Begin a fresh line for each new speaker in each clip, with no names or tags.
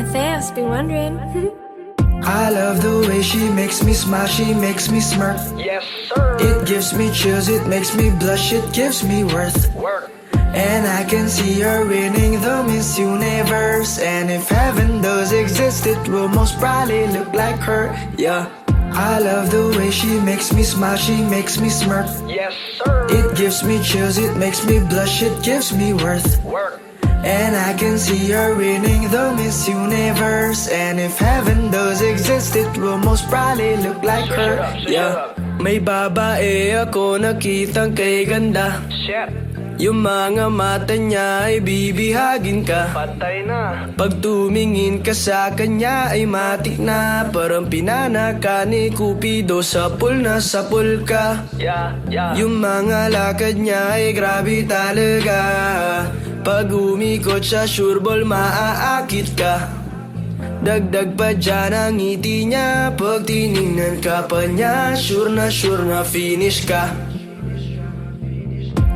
Matthias be wondering.
I love the way she makes me smile, she makes me smirk.
Yes, sir.
It gives me chills, it makes me blush, it gives me worth.
Work.
And I can see her winning the Miss Universe. And if heaven does exist, it will most probably look like her, yeah. I love the way she makes me smile, she makes me smirk.
Yes, sir.
It gives me chills, it makes me blush, it gives me worth.
Work.
And I can see her winning the Miss Universe. And if heaven does exist, it will most probably look like her, yeah. May babae ako nakitang kay ganda.
Shit.
Yung mga mata niya ay bibihagin ka.
Patay na.
Pag tumingin ka sa kanya ay matik na. Parang pinana ka ni Cupido, sapul na sapul ka.
Yeah, yeah.
Yung mga lakad niya ay grabe talaga. Pag umikot siya sureball maaakit ka. Dagdag pa dyan ang ngiti niya. Pag tinignan ka pa niya, sure na finish ka.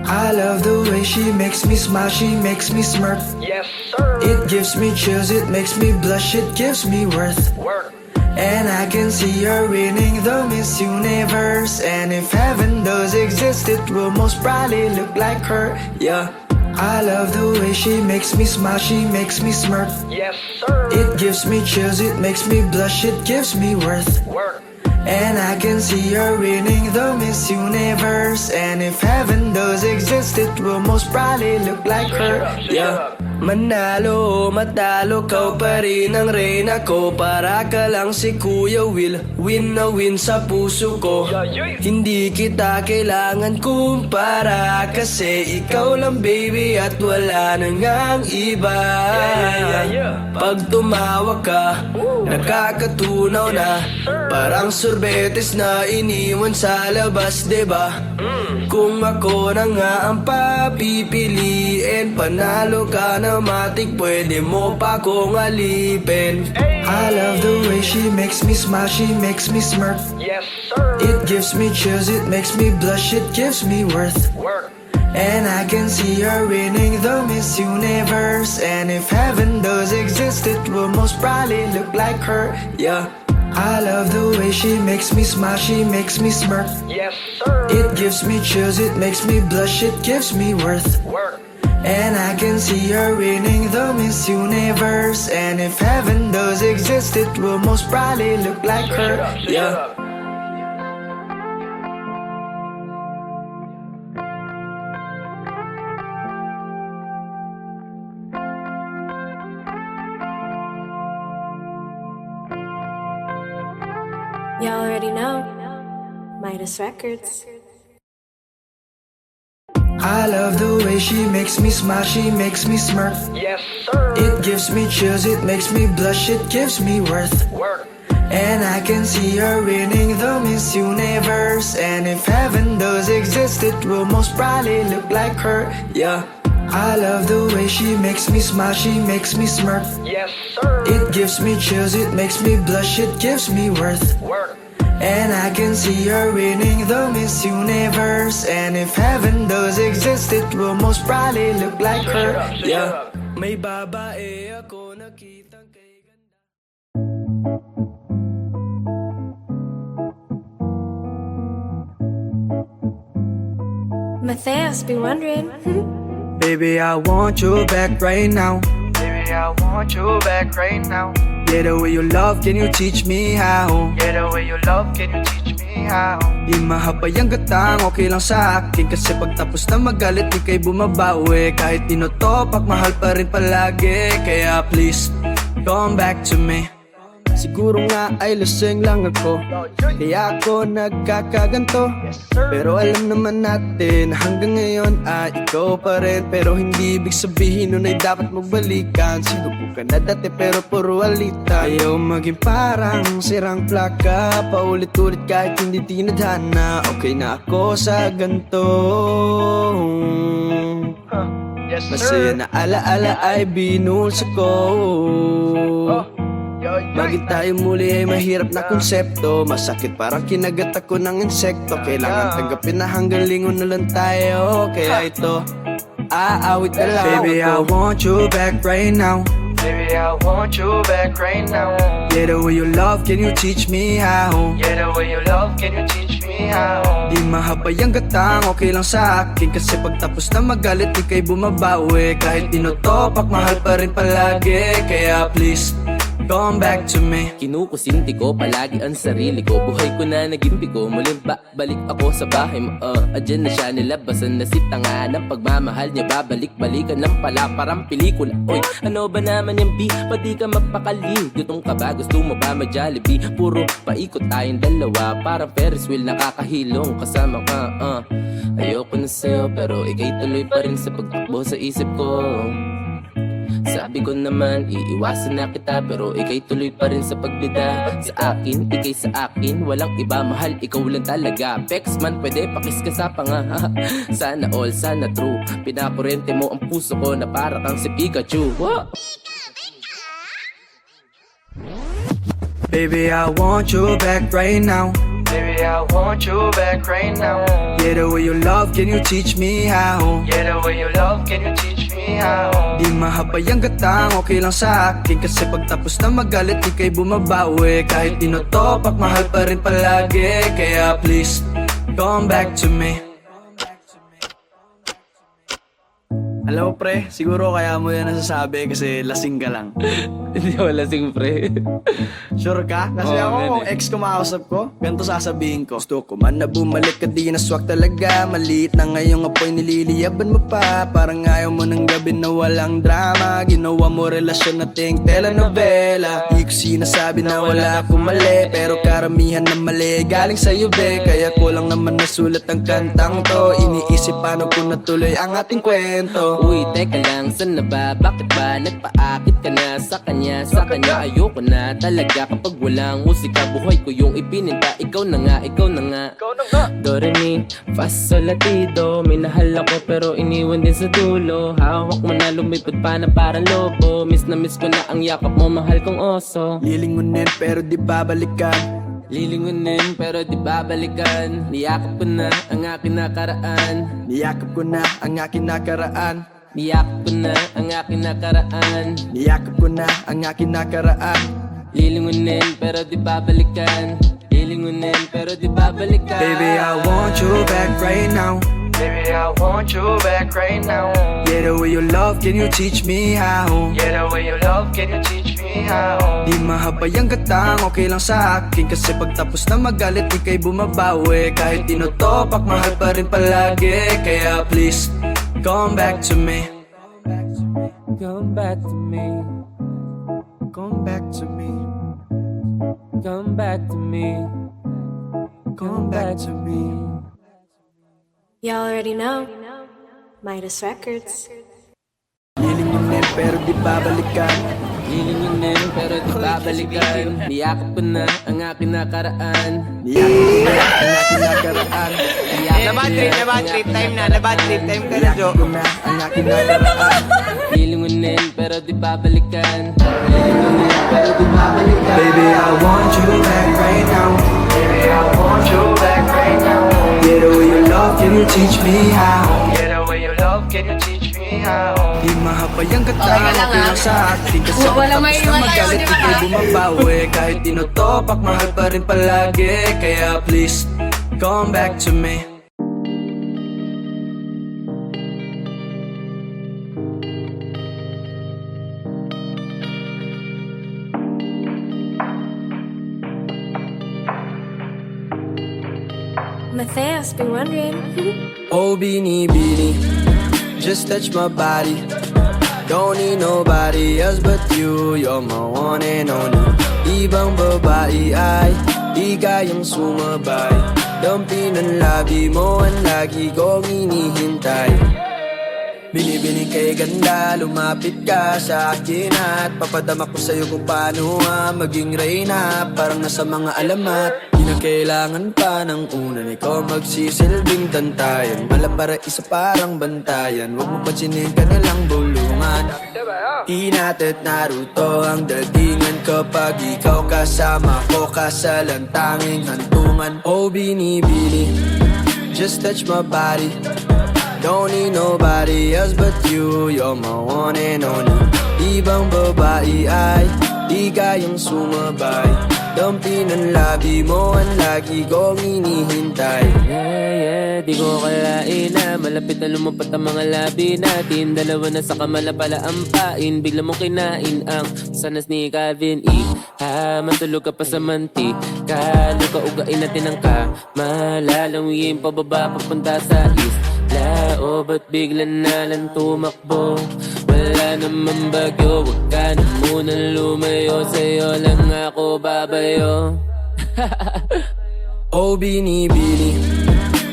I love the way she makes me smile, she makes me smirk.
Yes, sir.
It gives me chills, it makes me blush, it gives me worth.
Work.
And I can see her winning the Miss Universe. And if heaven does exist, it will most probably look like her, yeah. I love the way she makes me smile, she makes me smirk.
Yes, sir.
It gives me chills, it makes me blush, it gives me worth.
Work.
And I can see her winning the Miss Universe. And if heaven does exist, it will most probably look like her, yeah. Manalo o matalo, kau pa rin ang reyna ko. Para ka lang si Kuya Will, win na win sa puso ko. Hindi kita kailangan kumpara, kasi ikaw lang baby at wala nang ang iba. Pag tumawa ka, nakakatunaw na. Parang sorbetes na iniwan sa labas, diba? Kung ako na nga ang papipiliin, panalo ka na matik, pwede mo pa kong alipin. I love the way she makes me smile, she makes me smirk.
Yes, sir.
It gives me chills, it makes me blush, it gives me worth.
Work.
And I can see her winning the Miss Universe. And if heaven does exist, it will most probably look like her, yeah. I love the way she makes me smile, she makes me smirk.
Yes, sir.
It gives me chills, it makes me blush, it gives me worth.
Work.
And I can see her winning the Miss Universe. And if heaven does exist, it will most probably look like her, yeah.
Y'all already know. Midas Records.
I love the way she makes me smile, she makes me smirk.
Yes, sir.
It gives me chills, it makes me blush, it gives me worth.
Work.
And I can see her winning the Miss Universe. And if heaven does exist, it will most probably look like her, yeah. I love the way she makes me smile, she makes me smirk.
Yes, sir.
It gives me chills, it makes me blush, it gives me worth.
Work.
And I can see her winning the Miss Universe. And if heaven does exist, it will most probably look like her, yeah. May babae ako nakitang kay ganda.
Matthias be wondering.
Baby, I want you back right now.
Baby, I want you back right now.
Yeah, the way you love, can you teach me how?
Yeah, the way you love, can you teach me how?
Di mahabay ang gatang, okay lang sa akin. Kasi pagtapos na magalit, di kay bumabawi. Kahit tinotopak, mahal pa rin palagi. Kaya please, come back to me. Siguro nga ay lasing lang ako, kaya ako nagkakaganto. Pero alam naman natin, hanggang ngayon ay ikaw pa rin. Pero hindi ibig sabihin nun ay dapat magbalikan. Sinubukan na dati pero puro alita. Ayaw maging parang sirang plaka, paulit-ulit kahit hindi tinadhana. Okay na ako sa ganto.
Yes,
Masaya
sir.
na alaala ay binulsa ko. Bakit tayo muli ay mahirap na konsepto? Masakit parang kinagat ako ng insekto. Kailangan tanggapin na hanggang lingon na lang tayo. Kaya ito, aawit na lang. Baby, I want you back right now.
Baby, I want you back right now.
Yeah, the way you love, can you teach me how?
Yeah, the way you love, can you teach me how?
Di mahabay ang gatang, okay lang sa akin. Kasi pagtapos na magalit, di kay bumabawi. Kahit tinutopak, mahal pa rin palagi. Kaya please, come back to me.
Kinukusinti ko palagi ang sarili ko. Buhay ko na naging bigo. Muling balik ako sa bahay mo. Adyan na siya, nilabasan na si tanga ng pagmamahal niya. Babalik-balikan lang pala parang pelikula. Oy, ano ba naman yung B? Pati ka magpakali. Gutong ka ba? Gusto mo ba ma-Jollibee? Puro paikot tayong dalawa. Parang Ferris wheel nakakahilong kasama ka. Ayoko na sa'yo pero ikay tuloy pa rin sa pagtakbo sa isip ko. Sabi ko naman, iiwasan na kita pero ikay tuloy pa rin sa pagbida. Sa akin, ikay sa akin, walang iba, mahal, ikaw lang talaga. Pex man, pwede pakis ka sa panga. Sana all, sana true. Pinakurente mo ang puso ko na para kang si Pikachu. What?
Baby, I want you back right now.
Baby, I want you back right now.
Yeah, the way you love, can you teach me how?
Yeah, the way you love, can you teach me how?
Di mahabay ang gatang, okay lang sa akin. Kasi pagtapos na magalit, di kay bumabawi. Kahit tinutopak, mahal pa rin palagi. Kaya please, come back to me. Alam mo pre, siguro kaya mo yan nasasabi kasi lasing ka lang.
Hindi ako lasing, pre.
Sure ka? Kasi
Oo,
ako,
man,
kung ex ko makausap ko, ganito sasabihin ko. Gusto ko man na bumalik ka, di naswak talaga. Maliit na ngayong apoy, nililiyaban mo pa. Parang ayaw mo ng gabi na walang drama. Ginawa mo relasyon na ting telenovela. Di ko sinasabi na wala akong mali, pero karamihan na mali galing sa'yo be. Kaya ko lang naman nasulat ang kantang to. Iniisip paano ko natuloy ang ating kwento.
Uy, teka lang, saan na ba? Bakit ba nagpaakit ka na sa kanya? Sa kanya ayoko na talaga. Kapag walang musika, buhay ko yung ipininta. Ikaw na nga, ikaw na nga. Do, re, mi, fa, sol, la, ti, do. Minahal ako pero iniwan din sa dulo. Hawak mo na lumipad pa na parang lobo. Miss na miss ko na ang yakap mo, mahal kong oso.
Lilingunin pero di babalikan.
Lilingunin pero di babalikan. Niyakap ko na ang aking nakaraan.
Niyakap ko na ang aking nakaraan.
Niyakap ko na ang aking nakaraan.
Niyakap ko na ang aking nakaraan.
Lilingunin pero di babalikan. Lilingunin pero di babalikan.
Baby, I want you back right now.
Baby, I want you back right now.
Yeah, the way you love, can you teach me how?
Yeah, the way you love, can you teach me how?
Di mahabay ang gatang, okay lang sa akin. Kasi pagtapos na magalit, di kay bumabawi. Kahit tinutopak, mahal pa rin palagi. Kaya please, come back to me.
Come back to me.
Come back to me.
Come back to me.
Come back to me.
Y'all already know. Midas Records.
Lilingunin pero di babalikan.
Lilingunin pero di babalikan. Niyakap ko na ang aking nakaraan.
Niyakap ko na ang aking nakaraan.
Nabad trip time na, nabad trip time ka na, Jo.
Niyakap ko na ang aking nakaraan.
Lilingunin pero di babalikan. Lilingunin pero di babalikan.
Baby, I want you back right now.
Baby, I want you back right now.
Yeah, the way you love, can you teach me how?
Yeah, the way you love, can you teach me how?
Di mahabay ang gatang, okay lang sa akin. Kasi pagtapos na magalit, di kay bumabawi. Kahit tinutopak, mahal pa rin palagi. Kaya please, come back to me.
Matthias, been wondering.
Oh, Beanie, just touch my body. Don't need nobody else but you. You're my one and only. Ibang babae ay di kayang sumabay. Dampi ng labi mo ang lagi kong hinihintay. Binibining kay ganda, lumapit ka sa akin at papadama ko sa'yo kung paano maging reyna. Parang nasa mga alamat, di na kailangan pa ng unan. Ikaw magsisilbing tantayan, mala para isa parang bantayan. Huwag mo pansinin ka na lang bulungan. Hinat at Naruto ang datingan kapag ikaw kasama ko. Kasalan tanging hantungan. Oh, binibini, just touch my body. Don't need nobody else but you. You're my one and only. Ibang babae ay di kayang sumabay. Dampi ng labi mo ang lagi kong inihintay.
Yeah, di ko kalain na malapit na lumapit ang mga labi natin. Dalawa na sa kamala pala ang pain. Bigla mong kinain ang sanas ni Calvin E. Matulog ka pa sa mantika. Luka ugain natin ang malalanguyin pababa papunta sa isla. O ba't bigla na lang tumakbo? Wala naman bagyo, wag ka na munang lumayo. Sa'yo lang ako babayo.
Oh binibini,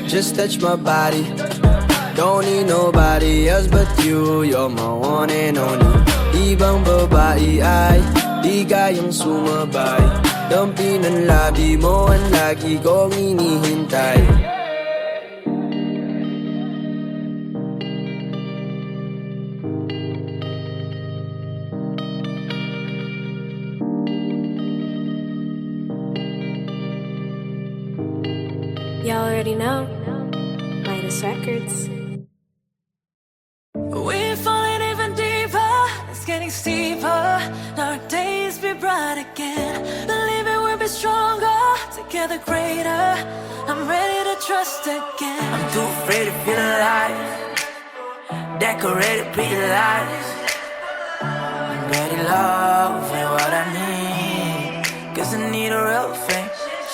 just touch my body. Don't need nobody else but you. You're my one and only. Ibang babae ay di kayang sumabay. Dampi ng labi mo ang lagi kong inihintay.
Y'all already know. Midas Records.
We're falling even deeper, it's getting steeper. Our days be bright again. Believing we'll be stronger, together greater. I'm ready to trust again.
I'm too afraid to feel alive. Decorated pretty lies. Ready love ain't what I need. Guess I need a real thing.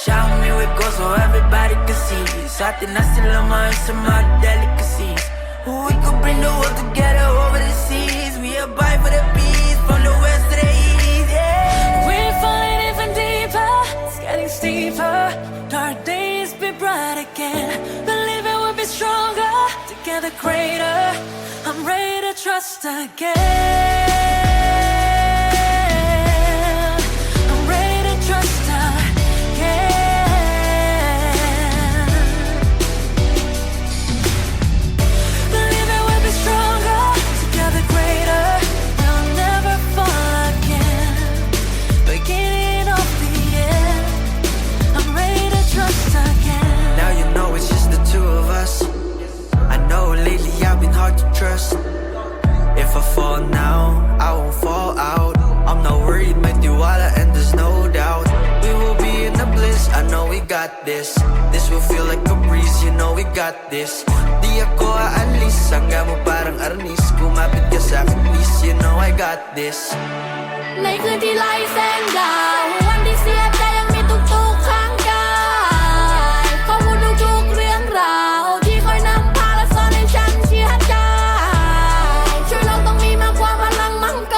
Shout me with gold so everybody can see. Something I still on my some of my delicacies. We could bring the world together over the seas. We abide for the peace from the west to the east. Yeah.
We're falling even deeper, it's getting steeper. Our days be bright again. Believing we'll be stronger, together greater. I'm ready to trust again. I'm ready to trust again. Believing we'll be stronger, together greater. We'll never fall again. Beginning of the end. I'm ready to trust again.
Now you know it's just the two of us. I know lately I've been hard to trust. If I fall now, I won't fall out. I'm not worried, my tiwala, and there's no doubt. We will be in the bliss, I know we got this. This will feel like a breeze, you know we got this. Di ako aalis, sangga mo parang arnis. Kumapit ka sa'kin, please, you know I got this.
ในคืนที่ไร้แสงดาววันที่เสียใจยังมีทุกๆข้างกายข้อมูลทุกๆเรื่องราวที่คอยนำพาและสอนให้ฉันเชื่อใจช่วยเราต้องมีมากกว่าพลังมังก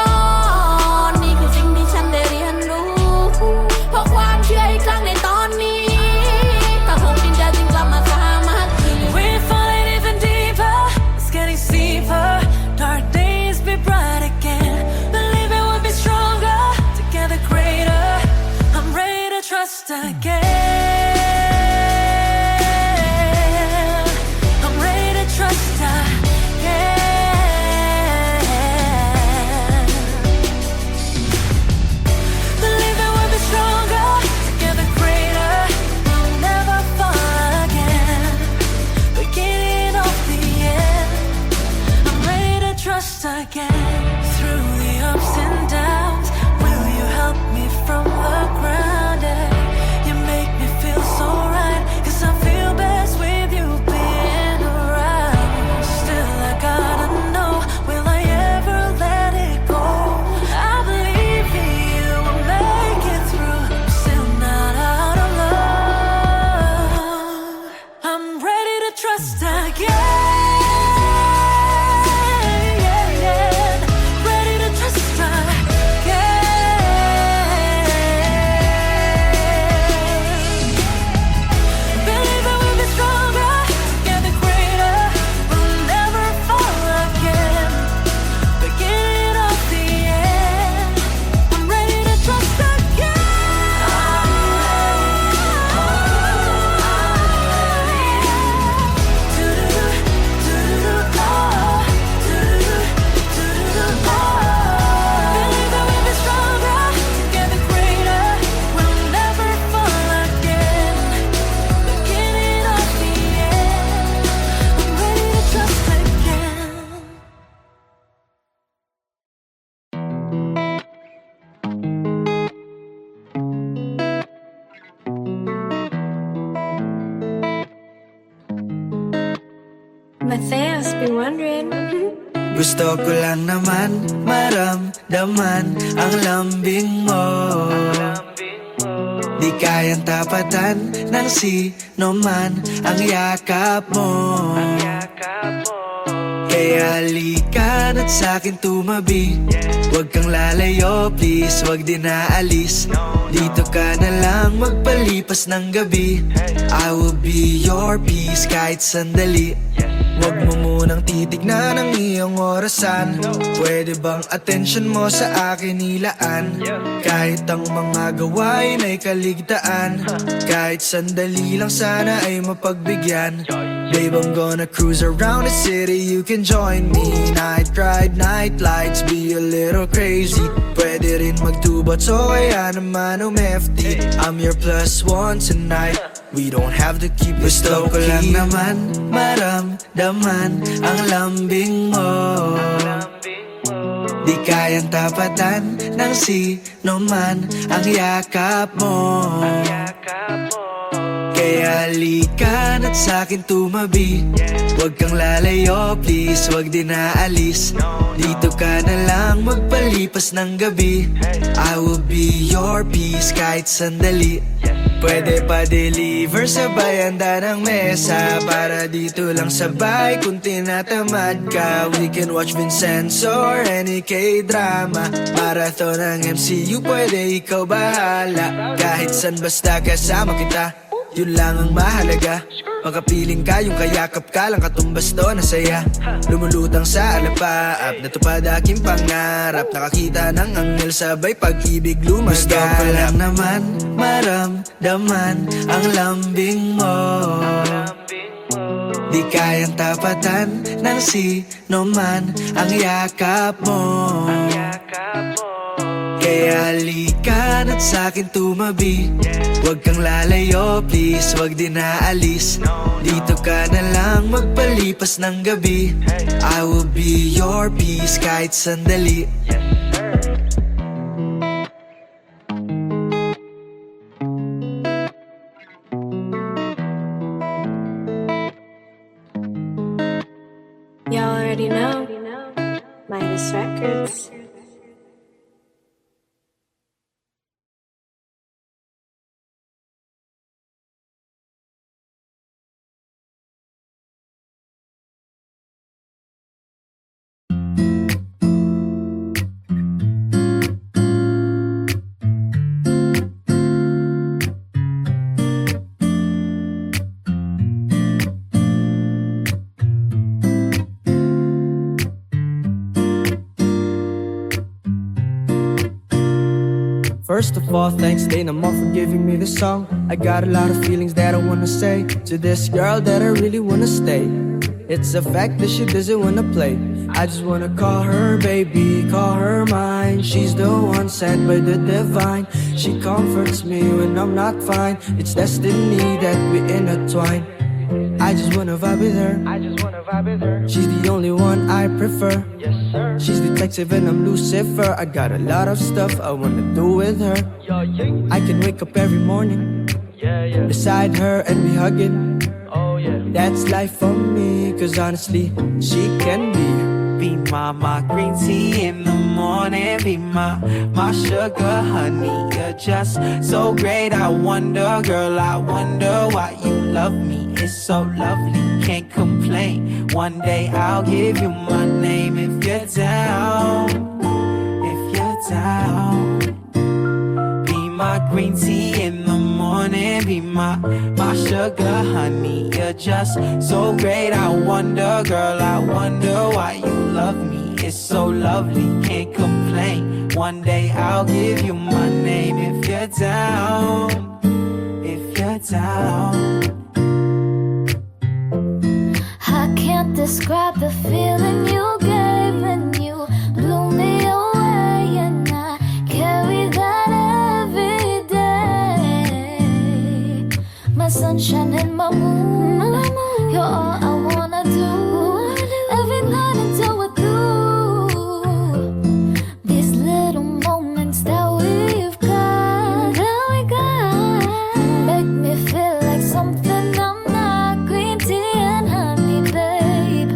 รนี่คือสิ่งที่ฉันได้เรียนรู้เพราะความเชื่ออีกครั้งในตอนนี้ถ้าคงจริงใจจึงกลับมาสามัคคี We're falling even deeper, it's getting steeper. Dark days be bright again. Believing we'll be stronger, together greater. I'm ready to trust again. I'm ready to trust again. Believing we'll be stronger, together greater. We'll never fall again. Beginning of the end. I'm ready to trust again. Through the ups and downs, will you help me from the ground? You make me
Matthias, been wondering.
Gusto ko lang naman maramdaman ang lambing mo. Di kayang tapatan ng sino man ang yakap mo. Kaya halika na't sa'kin tumabi. Huwag kang lalayo, please, huwag din naalis. Dito ka na lang magpalipas ng gabi. I will be your peace kahit sandali. Huwag mo munang titignan ang iyong orasan. Pwede bang attention mo sa akin ilaan? Kahit ang mga gawain ay kaligtaan, kahit sandali lang sana ay mapagbigyan. Babe, I'm gonna cruise around the city, you can join me. Night ride, night lights, be a little crazy. Pwede rin magtubat, so kaya naman umefty. I'm your plus one tonight, we don't have to keep this low-key. Gusto ko lang naman maramdaman ang lambing mo. Di kayang tapatan ng sino man ang yakap mo. Kaya halika na't sa'kin tumabi. Huwag kang lalayo, please, huwag din naalis. Dito ka na lang magpalipas ng gabi. I will be your peace kahit sandali. Pwede pa deliver sabay handa ng mesa. Para dito lang sabay kung tinatamad ka. We can watch Vincenzo or any K-drama. Marathon ng MCU, pwede ikaw bahala. Kahit san basta kasama kita, yun lang ang mahalaga. Makapiling ka, yung kayakap ka lang katumbas to na saya. Lumulutang sa alapaap, natupad aking pangarap. Nakakita ng anghel sabay pag-ibig lumaganap. Gusto ko lang naman maramdaman ang lambing mo. Di kayang tapatan ng sino man ang yakap mo. Kaya halika na't sa'kin tumabi. Huwag kang lalayo, please, huwag din naalis. Dito ka na lang magpalipas ng gabi. I will be your peace kahit sandali.
You already know. Midas Records.
First of all, thanks Dana Mom for giving me this song. I got a lot of feelings that I wanna say to this girl that I really wanna stay. It's a fact that she doesn't wanna play. I just wanna call her baby, call her mine. She's the one sent by the divine. She comforts me when I'm not fine. It's destiny that we intertwine. I just wanna vibe with her. She's the only one I prefer. She's detective and I'm Lucifer. I got a lot of stuff I wanna do with her. I can wake up every morning beside her and be hugging. That's life for me, cause honestly, she can be
my green tea in the morning. Be my sugar honey. You're just so great. I wonder, girl, I wonder why you love me. It's so lovely, can't complain. One day I'll give you my name if you're down. If you're down, be my green tea in the morning. Be my sugar honey. You're just so great. I wonder, girl, I wonder why you love me. It's so lovely, can't complain. One day I'll give you my name if you're down. If you're down.
I can't describe the feeling you gave when you blew me away, and I carry that every day. My sunshine and my moon, you're all I wanna do. Every night until we're through. These little moments that we've got, make me feel like something I'm not. Green tea and honey, baby.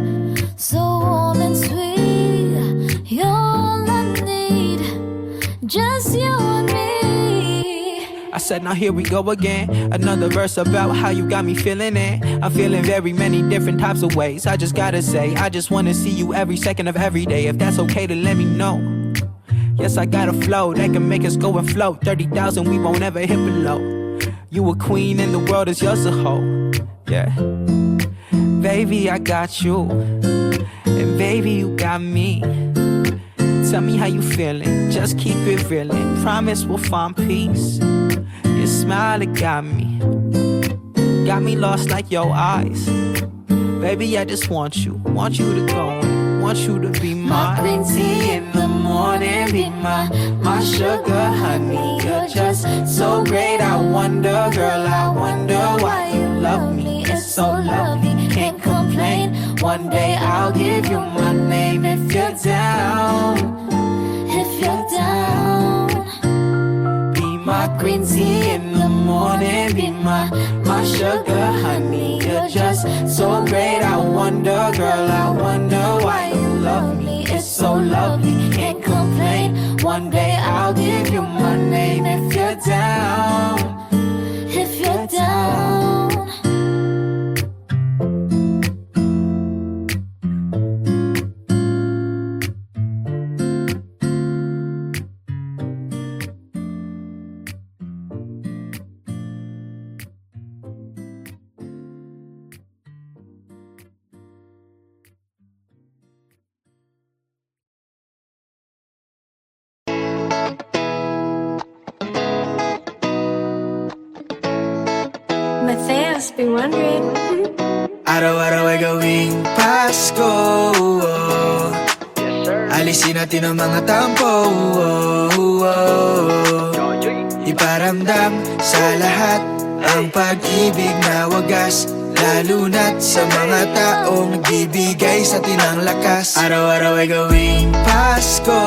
said, now here we go again. Another verse about how you got me feeling it. I'm feeling very many different types of ways. I just gotta say, I just wanna see you every second of every day. If that's okay to let me know. Yes, I got a flow that can make us go and float. 30,000, we won't ever hit below. You a queen and the world is yours to hold. Yeah. Baby, I got you. And baby, you got me. Tell me how you feeling, just keep it reelin'. Promise we'll find peace. Your smile, it got me lost like your eyes. Baby, I just want you to go and want you to be mine.
My green tea in the morning, be my sugar honey. You're just so great, I wonder, girl, I wonder why you love me. It's so lovely, can't complain. One day I'll give you my name if you're down. If you're down, be my green tea in the morning, be my sugar honey. You're just so great, I wonder, girl, I wonder why you love me. It's so lovely, can't complain. One day I'll give you my name if you're down. If you're down.
Matthias, be wondering.
Araw-araw ay gawing Pasko. Alisin natin ang mga tampo. Iparamdam sa lahat ang pag-ibig na wagas, lalo na't sa mga taong nagbibigay sa atin ng lakas. Araw-araw ay gawing Pasko.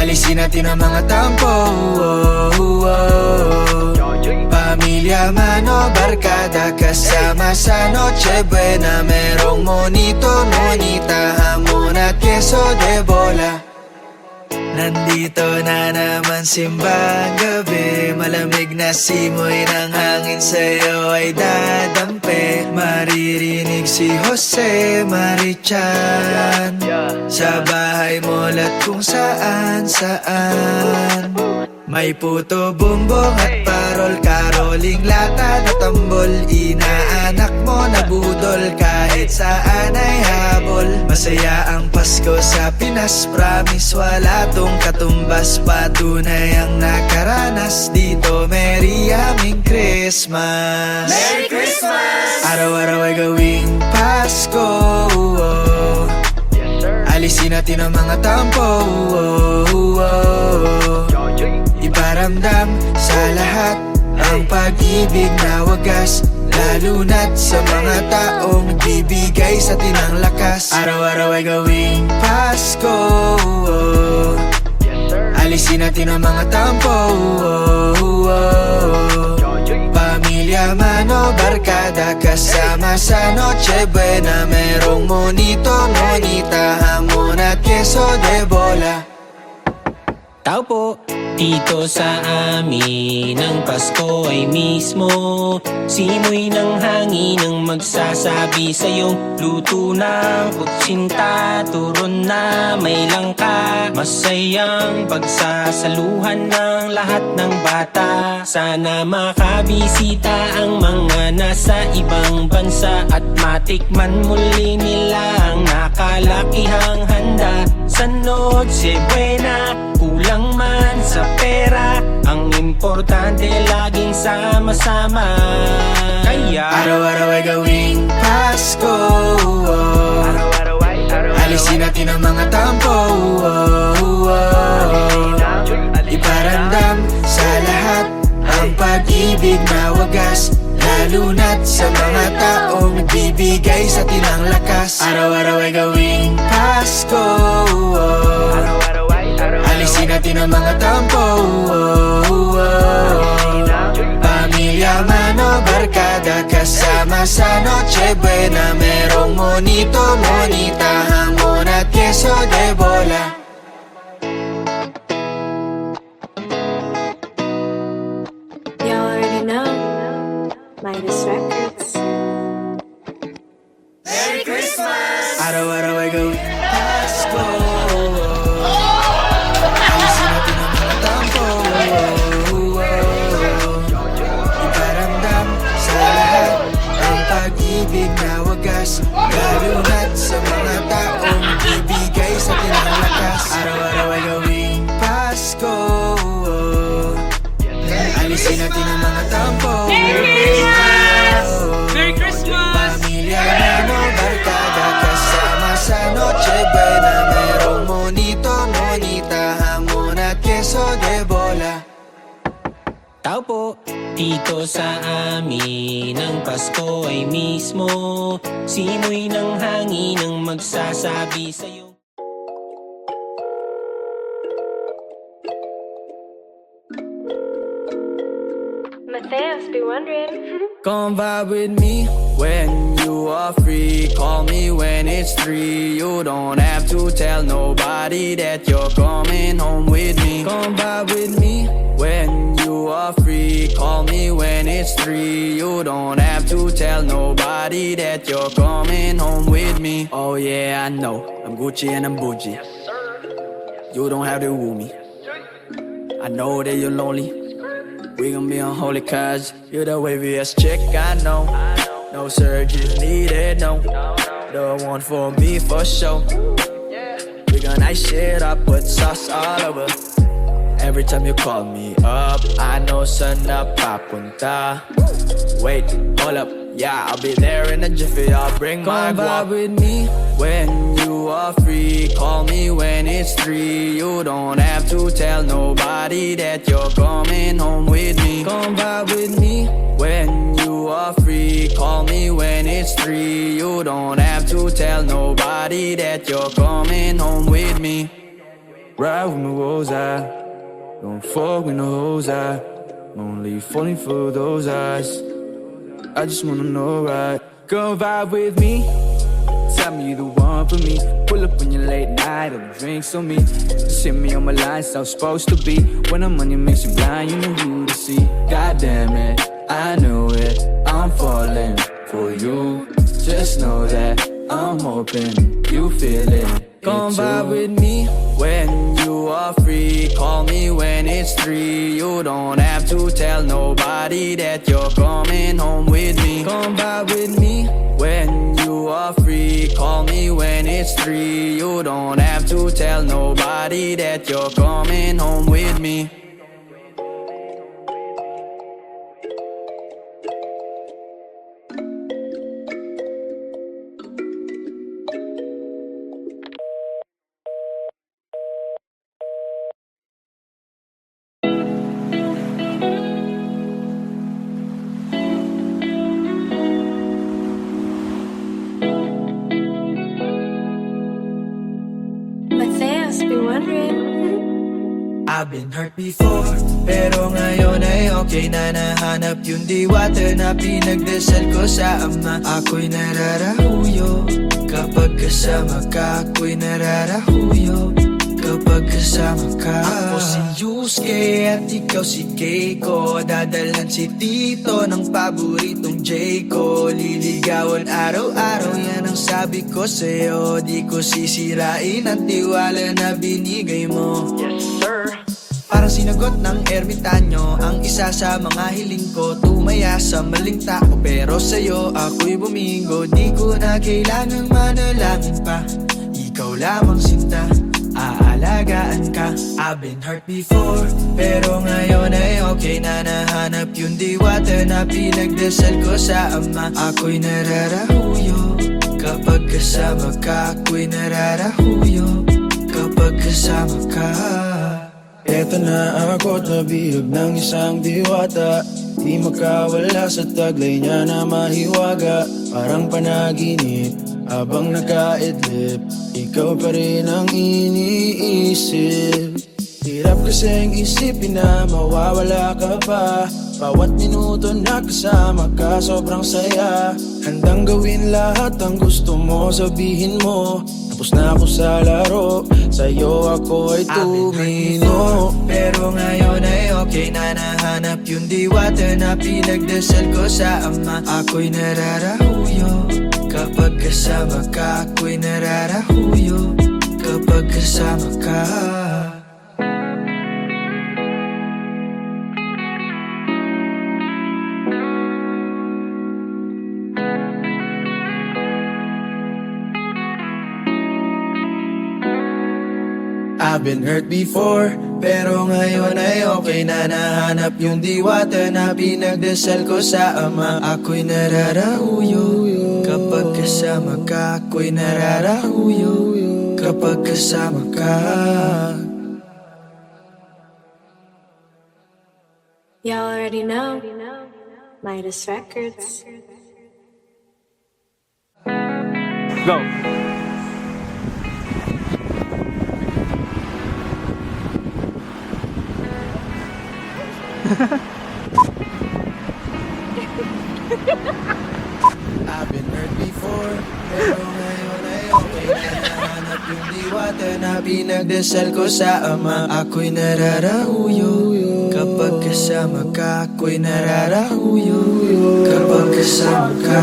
Alisin natin ang mga tampo. Pamilya man o barkada, kasama sa Noche Buena. Merong monito, monita, hamon at queso de bola. Nandito na naman simbang gabi, malamig na simoy ng hangin sa'yo ay dadampi. Maririnig si Jose Marichan sa bahay mo at kung saan saan. May puto, bumbong at parol, karoling lata na tambol. Inaanak mo na budol, kahit saan ay habol. Masaya ang Pasko sa Pinas, promise wala tong katumbas. Patunay ang nakaranas dito, Merry aming Christmas.
Merry Christmas!
Araw-araw ay gawing Pasko. Alisin natin ang mga tampo. Iparamdam sa lahat ang pag-ibig na wagas, lalo na't sa mga taong nagbibigay sa atin ng lakas. Araw-araw ay gawing Pasko. Alisin natin ang mga tampo. Pamilya man o barkada, kasama sa Noche Buena. Merong monito, monita, hamon at queso de bola.
Tao po, dito sa amin ang Pasko ay mismo simoy ng hangin ang magsasabi sa'yong luto ng kutsinta. Turon na may langka, masayang pagsasaluhan ng lahat ng bata. Sana makabisita ang mga nasa ibang bansa at matikman muli nila ang nakalakihang handa sa Noche Buena. Kulang man sa pera, ang importante laging sama-sama. Kaya
araw-araw ay gawing Pasko. Alisin natin ang mga tampo. Iparamdam sa lahat ang pag-ibig na wagas, lalo na't sa mga taong nagbibigay sa atin ng lakas. Araw-araw ay gawing Pasko. Alisin natin ang mga tampo. Pamilya man o barkada, kasama sa Noche Buena. Merong monito, monita, hamon at queso de bola.
Midas Records.
Araw-araw ay gawing Pasko. Alisin natin ang mga tampo. Iparamdam sa lahat ang pag-ibig na wagas. Galunat sa mga taong ibigay sa atin ang lakas. Araw-araw ay gawing Pasko. Alisin natin ang mga tampo.
Merry Christmas!
Pamilya na barkada kasama sa Noche Buena. Merong monito, monita, hamon at queso de bola.
Tao po, dito sa amin ang Pasko ay mismo simoy ng hangin ang magsasabi sa'yo.
Mateos be wondering.
Come vibe with me when you are free. Call me when it's 3. You don't have to tell nobody that you're coming home with me. Come vibe with me when you are free. Call me when it's 3. You don't have to tell nobody that you're coming home with me. Oh yeah, I know I'm Gucci and I'm bougie. You don't have to woo me. I know that you're lonely. We gon' be unholy cause you're the waviest chick I know. No surgery needed, no. The one for me for sure. We gon' ice shit up, put sauce all over. Every time you call me up, I know saan na papunta. Wait, hold up, yeah, I'll be there in a jiffy. I'll bring my guap with me when you are free. Call me when it's 3. You don't have to tell nobody that you're coming home with me. Come vibe with me when you are free. Call me when it's 3. You don't have to tell nobody that you're coming home with me. Ride with my woes, don't fuck with no hoes, I'm only falling for those eyes. I just wanna know, right? Come vibe with me. Tell me you the one for me. Pull up on your late night, all the drinks on me. Just hit me on my line, so I'm supposed to be. When the money makes you blind, you know who to see. God damn it, I know it. I'm falling for you. Just know that I'm hoping you feel it. Come vibe with me when you are free. Call me when it's 3. You don't have to tell nobody that you're coming home with me. Come vibe with me when you are free. Call me when it's 3. You don't have to tell nobody that you're coming home with me.
Mateos be wondering.
I've been hurt before, pero ngayon ay okay na. Nahanap yung diwata na pinagdasal ko sa ama. Ako'y nararahuyo kapag kasama ka. Ako'y nararahuyo kapag kasama ka. Ako si Yusuke at ikaw si Keiko. Dadalhan si Tito ng paboritong J ko. Liligawan araw-araw, yan ang sabi ko sa'yo. Di ko sisirain ang tiwala na binigay mo. Yes sir. Parang sinagot ng ermitanyo ang isa sa mga hiling ko. Tumaya sa maling tao pero sa'yo ako'y bumingo. Di ko na kailangang manalangin pa. Ikaw lamang sinta, aalagaan ka. I've been hurt before, pero ngayon ay okay na. Nahanap yung diwata na pinagdasal ko sa ama. Ako'y nararahuyo kapag kasama ka. Ako'y nararahuyo kapag kasama ka. Eto na ako, nabihag ng isang diwata. Di makawala sa taglay niya na mahiwaga. Parang panaginip, habang nakaidlip, ikaw pa rin ang iniisip. Hirap kasing isipin na mawawala ka pa. Bawat minuto na kasama ka sobrang saya. Handang gawin lahat ang gusto mo, sabihin mo. Tapos na ako sa laro, sa'yo ako ay tumino. Pero ngayon ay okay na, nahanap yung diwata na pinagdasal ko sa ama. Ako'y nararahuyo kapag kasama ka. Ako'y nararahuyo kapag kasama ka. I've been hurt before, pero ngayon ay okay na, nahanap yung diwata na pinagdasal ko sa ama. Ako'y nararahuyo kapag kasama ka. Ako'y nararahuyo kapag kasama ka.
Y'all already know. Midas Records.
Go!
I've been hurt before, pero ngayon ay okay na, nahanap yung diwata na pinagdasal ko sa ama. Ako'y nararahuyo kapag kasama ka. Ako'y nararahuyo kapag kasama ka.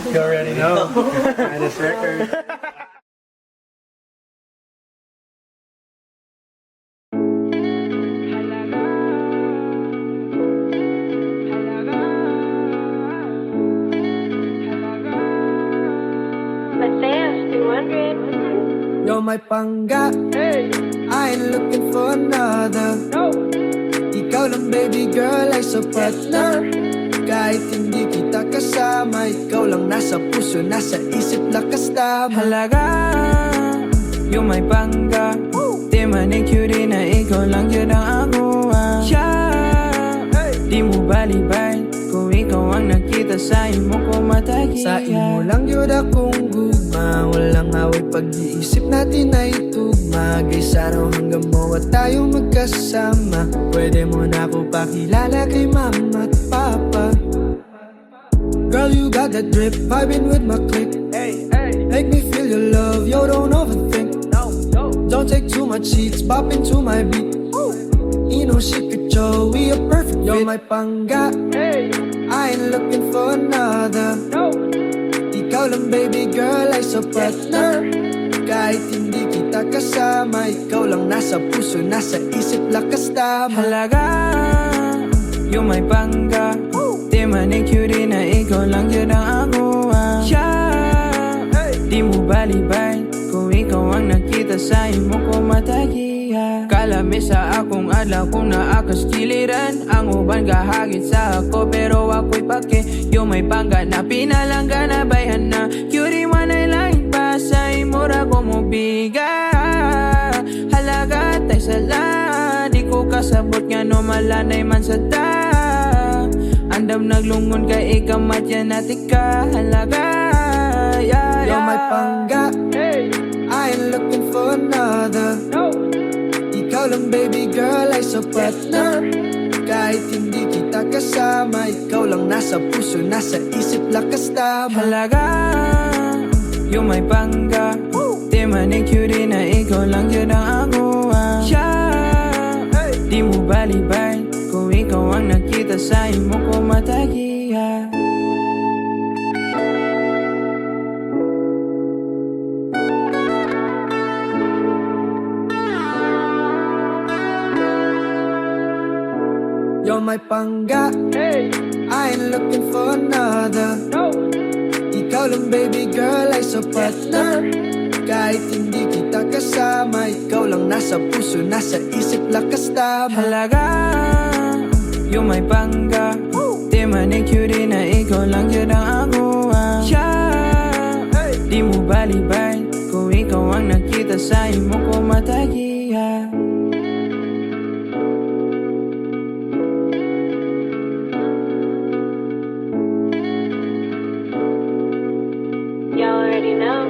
You already know. Midas Records.
Matthias, be wondering.
You're my pangga, I ain't looking for another. Ikaw lang baby girl ay sapat na. Kahit hindi kita kasama, ikaw lang nasa puso, nasa isip, lakas tama.
Halaga, yung may pangga. Di manicure na ikaw lang yun ang akuha. Di mo balibay kung ikaw ang nakita sa imo ko matagiya.
Sa imo lang yun akong gugma, walang away pag-iisip natin ay tugma. Gaysa raw hanggang mo at tayo magkasama. Pwede mo na ako pakilala kay mama at papa. Girl, you got that drip, vibing with my click. Make me feel your love, yo, don't overthink. Don't take too much seats, bop into my beat. Ino secret, yo, we a perfect fit. You're my pangga, I ain't looking for another. Ikaw lang baby girl ay sapat na. Kahit hindi kita kasama, ikaw lang nasa puso, nasa isip, lakas tama.
Halaga, yung may pangga. Di manicure na ikaw lang yun ang akuha. Di mo balibay kung ikaw ang nakita sa imo ko matagiya. Kalami sa akong adlaw kung naakas kiliran. Ang uban kahagit sa ako pero ako'y pake. Yung may pangga na pinalangga na bayhan na. Curie man ay langit pa sa imura ko mo biga. Halaga tay sala, di ko kasabot nga no malanay man sa ta. Andam naglungon kay ikamat yan natin ka. Halaga, yeah,
You're my pangga, I ain't looking for another. Ikaw lang baby girl ay sapat na. Kahit hindi kita kasama, ikaw lang nasa puso, nasa isip, lakas tama.
Halaga, yung may pangga. Di manicure na ikaw lang yun ang akuha. Di mo balibay kung ikaw ang nakita sa imo ko matagiya.
You're my pangga, I ain't looking for another. Ikaw lang baby girl ay sapat na. Kahit hindi kita kasama, ikaw lang nasa puso, nasa isip, lakas tama.
Halaga, yung may pangga. Di manicure na ikaw lang yun ang akuha. Di mo balibay kung ikaw ang nakita sa imo ko matagiya.
Y'all already know.